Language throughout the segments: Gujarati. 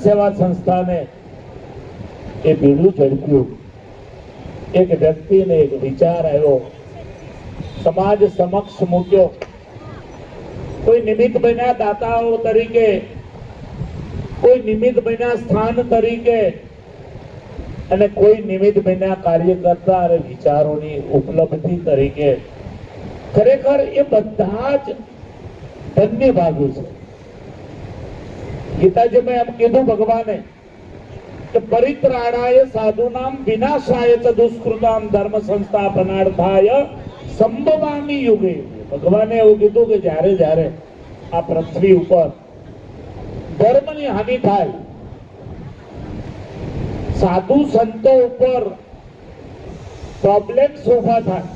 સેવા સંસ્થાને એ બીડું ઝડપ્યું. એક વ્યક્તિને એક વિચાર આવ્યો, સમાજ સમક્ષ મૂક્યો. કોઈ નિમિત્ત બન્યા દાતાઓ તરીકે, કોઈ નિમિત્ત બન્યા સ્થાન તરીકે, અને કોઈ નિમિત્ત બન્યા કાર્યકર્તા અને વિચારોની ઉપલબ્ધિ તરીકે. ખરેખર એ બધા જ ધન્ય ભાગી છે. ગીતાજીમાં એમ કીધું ભગવાને કે પરિત્રાણાય સાધુનામ વિનાશાય ચ દુષ્કૃતામ ધર્મ સંસ્થાપનાર્થાય સંભવામિ યુગે. ભગવાને એવું કીધું કે જ્યારે જ્યારે આ પૃથ્વી ઉપર ધર્મની હાનિ થાય, સાધુ સંતો ઉપર પ્રોબ્લેમ્સ ઉભા થાય,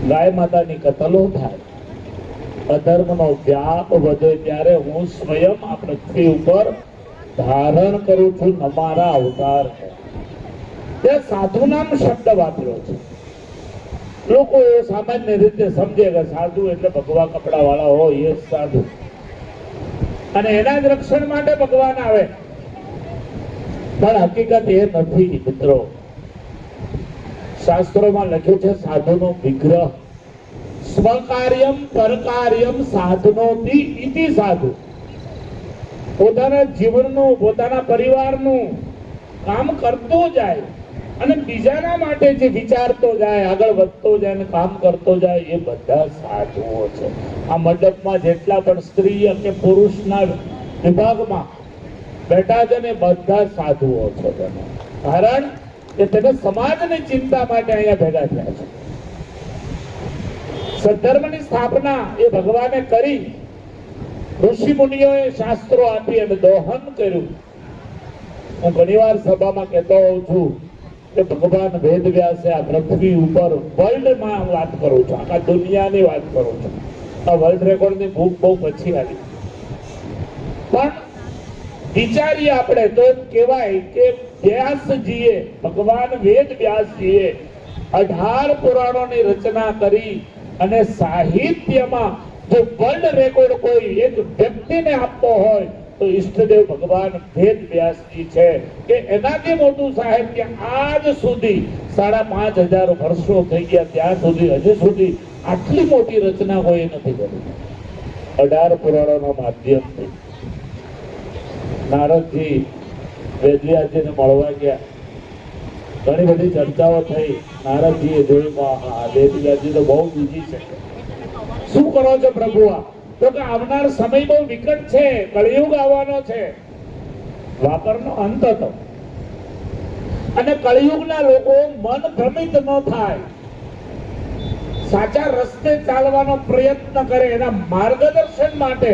ગાય માતાની કતલો થાય, અધર્મનો વ્યાપ વધે, ત્યારે હું સ્વયં આ પૃથ્વી ઉપર ધારણ કરું છું અમારા અવતાર. ત્યાં સાધુ નામ શબ્દ વાપર્યો છે. લોકો એ સામાન્ય રીતે સમજે કે સાધુ એટલે ભગવા કપડા વાળા હોય એ સાધુ, અને એના જ રક્ષણ માટે ભગવાન આવે. પણ હકીકત એ નથી મિત્રો. શાસ્ત્રોમાં લખ્યું છે સાધુનો વિગ્રહ સ્વકાર્યમ પરકાર્યમ સાધનોથી ઇતિ સાધુ. પોતાના જીવનનું, પોતાના પરિવારનું કામ કરતો જાય અને બીજાના માટે જે વિચારતો જાય, આગળ વધતો જાય અને કામ કરતો જાય, એ બધા સાધુઓ છે. આ મંડપમાં જેટલા પણ સ્ત્રી અને પુરુષના વિભાગમાં બેઠા છે ને બધા સાધુઓ છે. કારણ કે તેને સમાજની ચિંતા માટે અહીંયા ભેગા થયા છે. સદ્ધર્મની સ્થાપના એ ભગવાને કરી. ઋષિ મુનિઓએ શાસ્ત્રો આપી અને દોહન કર્યું. હું ઘણીવાર સભામાં કહેતો હોઉં છું કે ભગવાન વેદ વ્યાસે આ પૃથ્વી ઉપર વર્લ્ડમાં વાત કરું છું, આખા દુનિયાની વાત કરું છું. આ વર્લ્ડ રેકોર્ડની બુક બહુ પછી આવી, પણ વિચારીએ આપણે તો કહેવાય કે વ્યાસજીએ, ભગવાન વેદ વ્યાસજીએ 18 પુરાણોની રચના કરી અને સાહિત્યમાં જો વર્લ્ડ રેકોર્ડ કોઈ એક વ્યક્તિને આપવો હોય તો ઈષ્ટદેવ ભગવાન વેદ વ્યાસજી છે. કે એનાથી મોટું સાહિત્ય આજ સુધી 5,500 વર્ષો થઈ ગયા, ત્યાં સુધી હજી સુધી આટલી મોટી રચના કોઈ નથી કરી. 18 પુરાણોના માધ્યમથી નારદજી વેદવ્યાસજીને મળવા ગયા. ઘણી બધી ચર્ચાઓ થઈ. નારદજીએ જોયું વેદવ્યાસજી તો બહુ બીજી છે. શું કરો છો પ્રભુ? તો કે આવનાર સમય બહુ વિકટ છે, કળિયુગ આવવાનો છે, દ્વાપરનો અંત હતો, અને કળિયુગના લોકો મન ભ્રમિત ન થાય, સાચા રસ્તે ચાલવાનો પ્રયત્ન કરે, એના માર્ગદર્શન માટે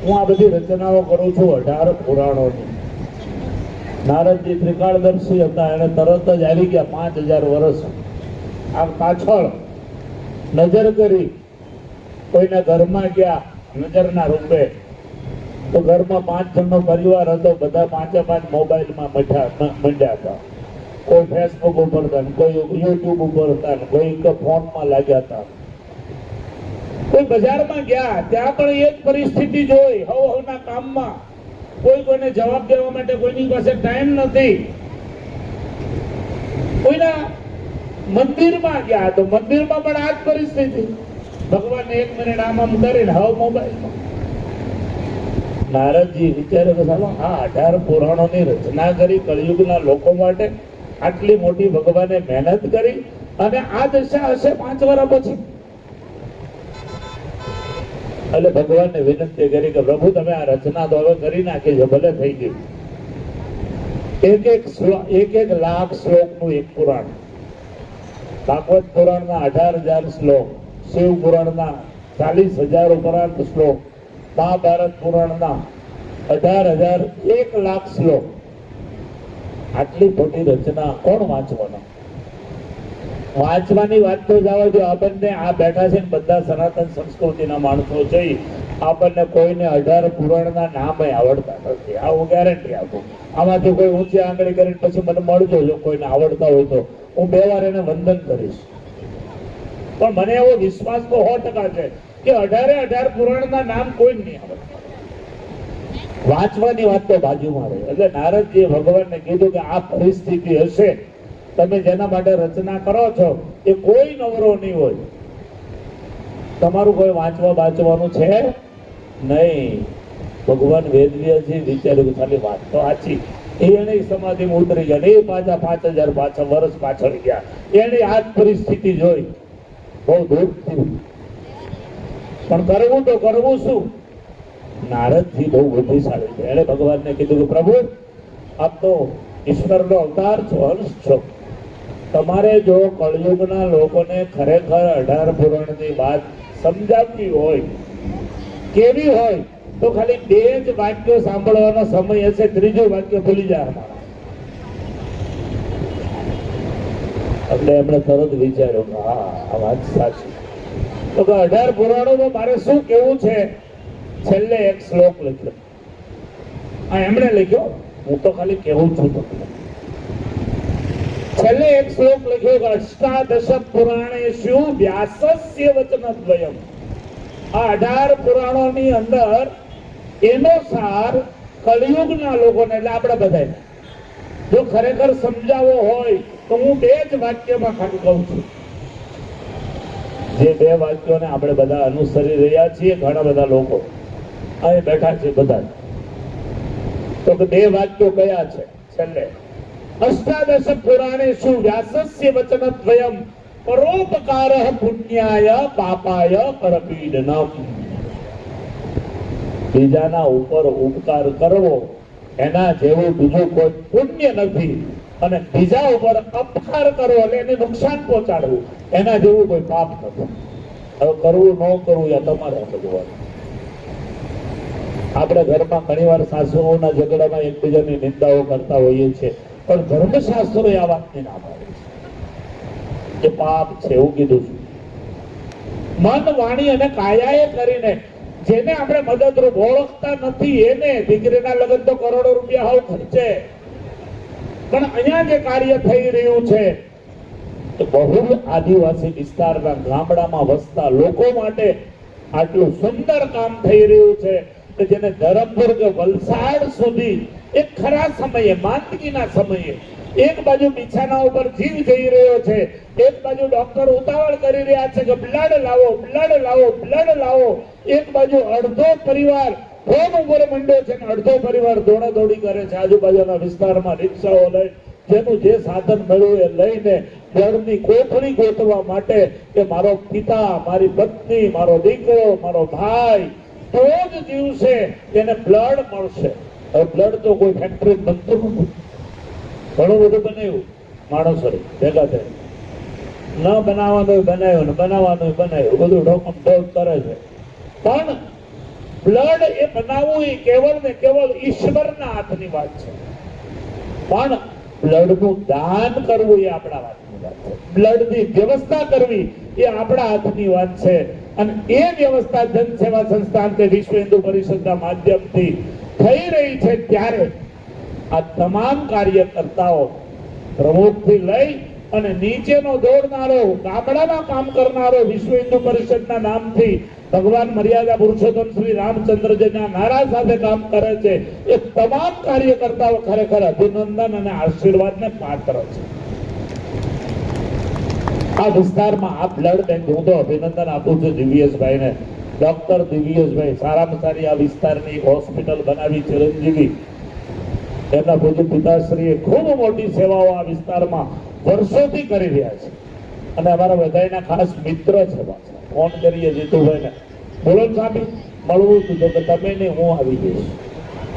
હું આ બધી રચનાઓ કરું છું 18 પુરાણોની. નારદજી ત્રિકાળદર્શી હતા, એને તરત જ આવી ગયા 5,000 વર્ષ આ પાછળ નજર કરી. કોઈના ઘરમાં ગયા નજરના રૂપે, તો ઘરમાં 5 જણનો પરિવાર હતો, બધા 5 મોબાઈલમાં મંડ્યા હતા. કોઈ ફેસબુક ઉપર હતા, કોઈ યુટ્યુબ ઉપર હતા, કોઈ ફોનમાં લાગ્યા હતા. કોઈ બજારમાં ગયા, ત્યાં પણ એ જ પરિસ્થિતિ જોઈ. હવના કામમાં કોઈને જવાબ દેવા માટે કોઈની પાસે ટાઈમ નથી. કોઈના મંદિરમાં ગયા તો મંદિરમાં પણ આ જ પરિસ્થિતિ. ભગવાન 1 મિનિટ આમ કરીને હવે મોબાઈલમાં. નારદજી વિચારે કે ચાલો આ 18 પુરાણોની રચના કરી કળિયુગના લોકો માટે, આટલી મોટી ભગવાને મહેનત કરી, અને આ દશા હશે 5 વર્ષ પછી. એટલે ભગવાનને વિનંતી કરી કે પ્રભુ તમે આ રચના તો હવે કરી નાખી છે, ભલે થઈ ગયું. એક લાખ શ્લોકનું એક પુરાણ. ભાગવત પુરાણના 18,000 શ્લોક, શિવ પુરાણના 40,000 ઉપરાંત શ્લોક, મહાભારત પુરાણના 18,000, 1 લાખ શ્લોક. આટલી મોટી રચના કોણ વાંચવાના? વાંચવાની વાત તો જવા દો. આપણને આ બેઠા છે ને બધા સનાતન સંસ્કૃતિના માણસો છે, આપણને કોઈને 18 પુરાણના નામ આવડતા નથી. આ હું ગેરંટી આપું. આમાંથી કોઈ ઊંચી આંગળી કરીને પછી મને મળજો, જો કોઈને આવડતા હોય તો હું 2 વાર એને વંદન કરીશ. પણ મને એવો વિશ્વાસ તો 100% છે કે 18 પુરાણના નામ કોઈ નહીં આવડતા. વાંચવાની વાત તો બાજુમાં રહે. એટલે નારદજીએ ભગવાનને કીધું કે આ પરિસ્થિતિ હશે, તમે જેના માટે રચના કરો છો એ કોઈ નવરો નહીં હોય, તમારું કોઈ વાંચવાનું છે નહીં. ભગવાન વેદવ્યાસજી વિચાર્યું કે ખાલી વાત તો સાચી, એને સમાધિમાં ઉતરી ગયા, એ પાછા 5000 પાછા વર્ષ પાછળ ગયા, એને આ જ પરિસ્થિતિ જોઈ, બહુ દુઃખ થયું. પણ કરવું તો કરવું શું? નારદજી બહુ બુદ્ધિશાળી છે. એને ભગવાનને કીધું કે પ્રભુ, આપ તો ઈશ્વરનો અવતાર છો, અંશ છો, તમારે જો કળયુગના લોકોને ખરેખર 18 પુરાણની વાત સમજાવવી હોય, કેવી હોય, તો ખાલી 2 જ વાક્યો સાંભળવાનો સમય હશે, ત્રીજું વાક્ય ભૂલી જાય અમારા. એટલે એમણે તરત વિચાર્યું કે હા, આ વાત સાચી. તો 18 પુરાણોમાં મારે શું કેવું છે? છેલ્લે એક શ્લોક લખ્યો. આ એમણે લખ્યો, હું તો ખાલી કેવું છું તમને. છેલ્લે એક શ્લોક લખ્યો કે અષ્ટાદશ પુરાણેષુ વ્યાસસ્ય વચનદ્વયમ. આ 18 પુરાણોની અંદર એનો સાર કળિયુગના લોકોને, એટલે આપણે બધાને જો ખરેખર સમજાવવો હોય તો હું 2 જ વાક્યમાં ખાલી કહું છું. જે 2 વાક્યોને આપણે બધા અનુસરી રહ્યા છીએ, ઘણા બધા લોકો અહીં બેઠા છે બધા, તો કે 2 વાક્યો કયા છે? છેલ્લે અષ્ટાદશ પુરાણેષુ વ્યાસસ્ય વચનદ્વયમ પરોપકારઃ પુણ્યાય પાપાય પરપીડનમ. બીજાના ઉપર ઉપકાર કરવો એના જેવું બીજું કોઈ પુણ્ય નથી, અને બીજા ઉપર અપકાર કરવો એટલે એને નુકસાન પહોંચાડવું એના જેવું કોઈ પાપ નથી. હવે કરવું ન કરવું એ તમારે જોવાનું. આપણે ઘરમાં ઘણીવાર સાસુઓના ઝઘડામાં એકબીજાની નિંદાઓ કરતા હોઈએ છીએ, પણ ધર્મશાસ્ત્રો આ વાતની ના પાડે છે, એ પાપ છે એવું કીધું છે. મન, વાણી અને કાયાએ કરીને જેને આપણે મદદરૂપ ઓળખતા નથી, એને દીકરીના લગ્ન તો કરોડો રૂપિયા હાવ ખર્ચે, પણ અહીંયા જે કાર્ય થઈ રહ્યું છે તો બહુ આદિવાસી વિસ્તારના ગામડામાં વસતા લોકો માટે આટલું સુંદર કામ થઈ રહ્યું છે કે જેને ધરમપુર કે વલસાડ સુધી એક ખરા સમયે, માંદગીના સમયે, એક બાજુ બિછાના ઉપર જીવ જઈ રહ્યો છે, એક બાજુ ડોક્ટર ઉતાવળ કરી રહ્યા છે કે બ્લડ લાવો, બ્લડ લાવો, બ્લડ લાવો, એક બાજુ અડધો પરિવાર ફોન ઉપર મંડ્યો છે, અડધો પરિવાર દોડાદોડી કરે છે આજુબાજુના વિસ્તારમાં રિક્ષાઓ લઈ, જેનું જે સાધન મળ્યું એ લઈને બ્લડની કોથળી ગોતવા માટે કે મારો પિતા, મારી પત્ની, મારો દીકરો, મારો ભાઈ, તો જ દિવસે તેને બ્લડ મળશે. હવે બ્લડ તો કોઈ ફેક્ટરી બનતું નથી, ઘણું બધું બનાવ્યું માણસોએ ભેગા થઈ, ન બનાવવાનું બનાવ્યું, બનાવવાનું બનાવ્યું, બધું ઢોકમ ઢોક કરે છે. પણ બ્લડ એ બનાવવું એ કેવળ ને કેવળ ઈશ્વરના હાથની વાત છે, પણ બ્લડનું દાન કરવું એ આપણા હાથની વાત છે. બ્લડની વ્યવસ્થા કરવી એ આપણા હાથની વાત છે, અને એ વ્યવસ્થા જનસેવા સંસ્થાન કે વિશ્વ હિન્દુ પરિષદના માધ્યમથી થઈ રહી છે. ત્યારે આ તમામ કાર્યકર્તાઓ પ્રમુખથી લઈ અને નીચેનો દોડનારો, ગામડામાં કામ કરનારો, વિશ્વ હિન્દુ પરિષદના નામથી ભગવાન મર્યાદા પુરુષોત્તમ શ્રી રામચંદ્રજીના નારા સાથે કામ કરે છે, એ તમામ કાર્યકર્તાઓ ખરેખર અભિનંદન અને આશીર્વાદને પાત્ર છે. આ વિસ્તારમાં આ બ્લડ બેંક, હું તો અભિનંદન આપું છું દિવ્યેશભાઈને, ડોક્ટર દિવ્યેશભાઈ, સારામાં સારી આ વિસ્તારની હોસ્પિટલ બનાવી ચિરંજીવી. એમના પૂજ્ય પિતાશ્રીએ ખૂબ મોટી સેવાઓ આ વિસ્તારમાં વર્ષોથી કરી રહ્યા છે, અને અમારા બધાના ખાસ મિત્ર છે. ફોન કરીએ જીતુભાઈને, બોલો સાહેબ મળવું હતું તો કે તમે ને હું આવી જઈશ.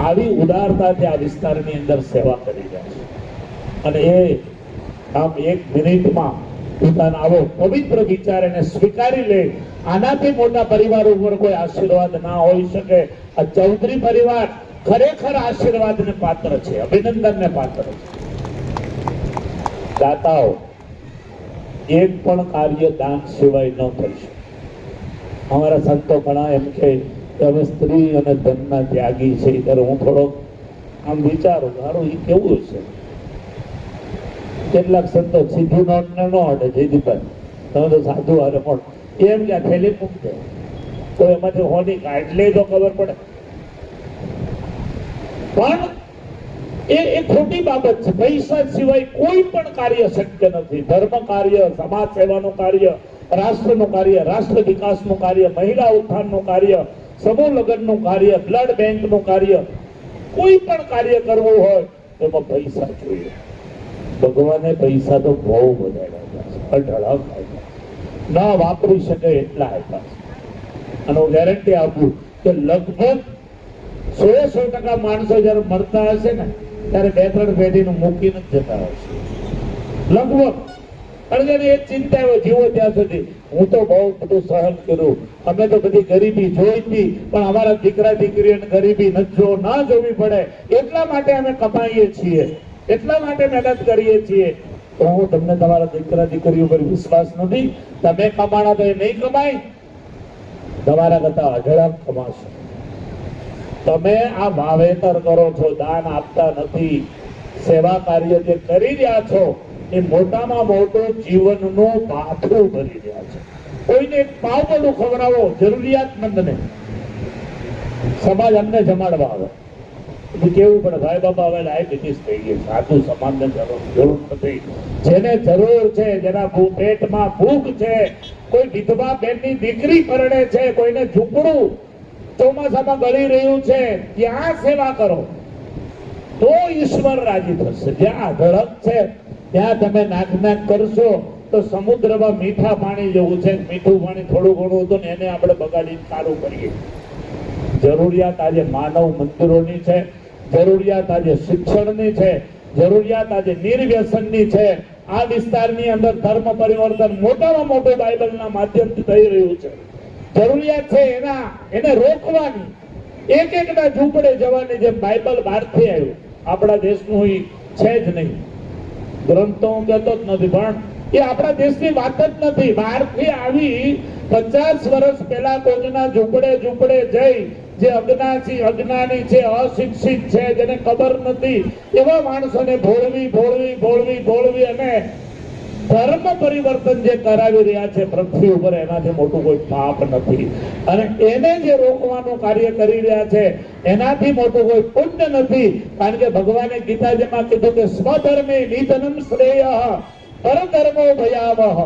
આવી ઉદારતાથી આ વિસ્તારની અંદર સેવા કરી રહ્યા છે, અને એ આમ 1 મિનિટમાં પોતાના આવો પવિત્ર વિચાર એને સ્વીકારી લે. આનાથી મોટા પરિવાર ઉપર કોઈ આશીર્વાદ ના હોઈ શકે. આ ચૌધરી પરિવાર ખરેખર આશીર્વાદને પાત્ર છે, અભિનંદનને પાત્ર છે. દાતાઓ, એક પણ કાર્ય દાન સિવાય ન થઈ શકે. અમારા સંતો ઘણા એમ કે અમે સ્ત્રી અને ધનના ત્યાગી છે, ત્યારે હું થોડો આમ વિચારું મારું એ કેવું છે. કેટલાક સંતો સીધી નોટ ને ન હટે, જયદીપભાઈ તમે તો સાધુ હારે પણ એમ કે થેલી મૂકતે તો એમાંથી હોની કાઢ લે તો ખબર પડે. પણ એ ખોટી બાબત છે. પૈસા સિવાય કોઈ પણ કાર્ય શક્ય નથી. ધર્મ કાર્ય, સમાજ સેવાનું કાર્ય, રાષ્ટ્રનું કાર્ય, રાષ્ટ્ર વિકાસનું કાર્ય, મહિલા ઉત્થાનનું કાર્ય, સમૂહ લગ્નનું કાર્ય, બ્લડ બેંકનું કાર્ય, કોઈ પણ કાર્ય કરવું હોય એમાં પૈસા જોઈએ. ભગવાને પૈસા તો બહુ બધા અઢળક આપ્યા, ના વાપરી શકે એટલા આપ્યા છે. અને હું ગેરંટી આપું કે લગભગ 100% માણસો જયારે મરતા હશે ને ત્યારે 2-3 પેઢીનું મૂકીને જ જતા હશે લગભગ. કારણ કે એ ચિંતા હોય જીવો ત્યાં સુધી. હું તો બહુ બધું સહન કર્યું, અમે તો બધી ગરીબી જોઈ હતી, પણ અમારા દીકરા દીકરીઓને ગરીબી ના જોવી પડે એટલા માટે અમે કમાઈએ છીએ, એટલા માટે મહેનત કરીએ છીએ. તો હું તમને તમારા દીકરા દીકરીઓ પર વિશ્વાસ નથી. તમે કમાણા તો એ નહીં કમાય, તમારા કરતા અઢળક કમાશો. તમે આ વાવેતર કરો છો, દાન આપતા નથી, સેવા કાર્ય જે કરી રહ્યા છો એ મોટામાં મોટું જીવનનું પાથરું ભરી રહ્યા છે. કોઈને એક પાવ બધું ખવડાવો જરૂરિયાતમંદને, સમાજ અમને જમાડવા આવે કેવું પડે ભાઈ બાબા હવે ડાયાબિટીસ થઈ ગઈ, સાધુ સમાજને જરૂર નથી. જેને જરૂર છે, જેના પેટમાં ભૂખ છે, કોઈ વિધવા બેનની દીકરી પરણે છે, કોઈને ઝૂંપડું ચોમાસામાં ગળી રહ્યું છે, ત્યાં સેવા કરો તો ઈશ્વર રાજી થશે. જ્યાં અઢળક છે ત્યાં તમે નાક કરશો તો સમુદ્રમાં મીઠા પાણી જેવું છે. મીઠું પાણી થોડું ઘણું હતું ને એને આપણે બગાડીને સારું કરીએ. જરૂરિયાત આજે માનવ મંદિરોની છે, જરૂરિયાત આજે શિક્ષણની છે, જરૂરિયાત આજે નિર્વ્યસનની છે. આ વિસ્તારની અંદર ધર્મ પરિવર્તન મોટામાં મોટું બાઇબલના માધ્યમથી થઈ રહ્યું છે. જરૂરિયાત છે એને રોકવાની, એક-એકના ઝૂંપડે જવાની. જે બાઇબલ બહારથી આવ્યું, આપણા દેશનું છે જ નહીં. ગ્રંથ તો હું કહેતો જ નથી, પણ એ આપણા દેશની વાત જ નથી. બહારથી આવી 50 વર્ષ પહેલા કોઈના ઝૂંપડે જઈ, જે અજ્ઞાની છે, અશિક્ષિત છે, જેને ખબર નથી, એવા માણસોને ભોળવી અને ધર્મ પરિવર્તન જે કરાવી રહ્યા છે પૃથ્વી ઉપર, એનાથી મોટું કોઈ પાપ નથી. અને એને જે રોકવાનું કાર્ય કરી રહ્યા છે એનાથી મોટું કોઈ પુણ્ય નથી. કારણ કે ભગવાને ગીતાજીમાં કીધું કે સ્વધર્મે નિધનમ શ્રેય પરધર્મો ભયાવહ.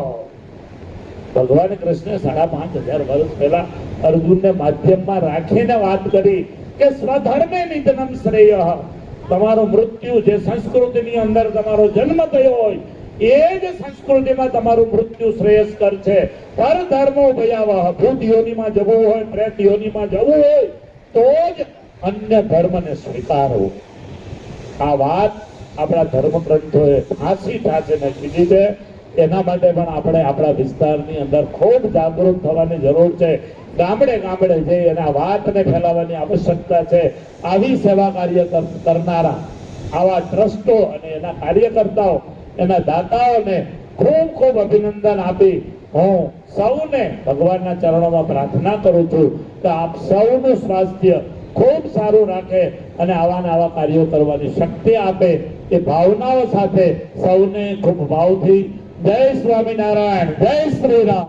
ભગવાન કૃષ્ણે 5,500 વર્ષ પહેલા અર્જુનને માધ્યમમાં રાખીને વાત કરી કે સ્વધર્મે નિધનમ શ્રેય. તમારું મૃત્યુ જે સંસ્કૃતિની અંદર તમારો જન્મ થયો હોય એ જ સંસ્કૃતિમાં તમારું મૃત્યુ શ્રેયસ્કર છે. પરધર્મો ભયાવહ. ભૂત યોનિમાં જવું હોય, પ્રેત યોનિમાં જવું હોય તો જ અન્ય ધર્મને સ્વીકારવું. આ વાત આપણા ધર્મ ગ્રંથોએ ફાંસી ઠાંસીને કીધી છે. એના માટે પણ આપણે આપણા વિસ્તારની અંદર ખૂબ જાગૃત થવાની જરૂર છે. ગામડે જઈ અને આ વાતને ફેલાવવાની આવશ્યકતા છે. આવી સેવા કાર્ય કરનારા આવા ટ્રસ્ટો અને એના કાર્યકર્તાઓ, એના દાતાઓને ખૂબ ખૂબ અભિનંદન આપી હું સૌને ભગવાનના ચરણોમાં પ્રાર્થના કરું છું કે આપ સૌનું સ્વાસ્થ્ય ખૂબ સારું રાખે અને આવા કાર્યો કરવાની શક્તિ આપે. એ ભાવનાઓ સાથે સૌને ખૂબ ભાવથી જય સ્વામિનારાયણ, જય શ્રી રામ.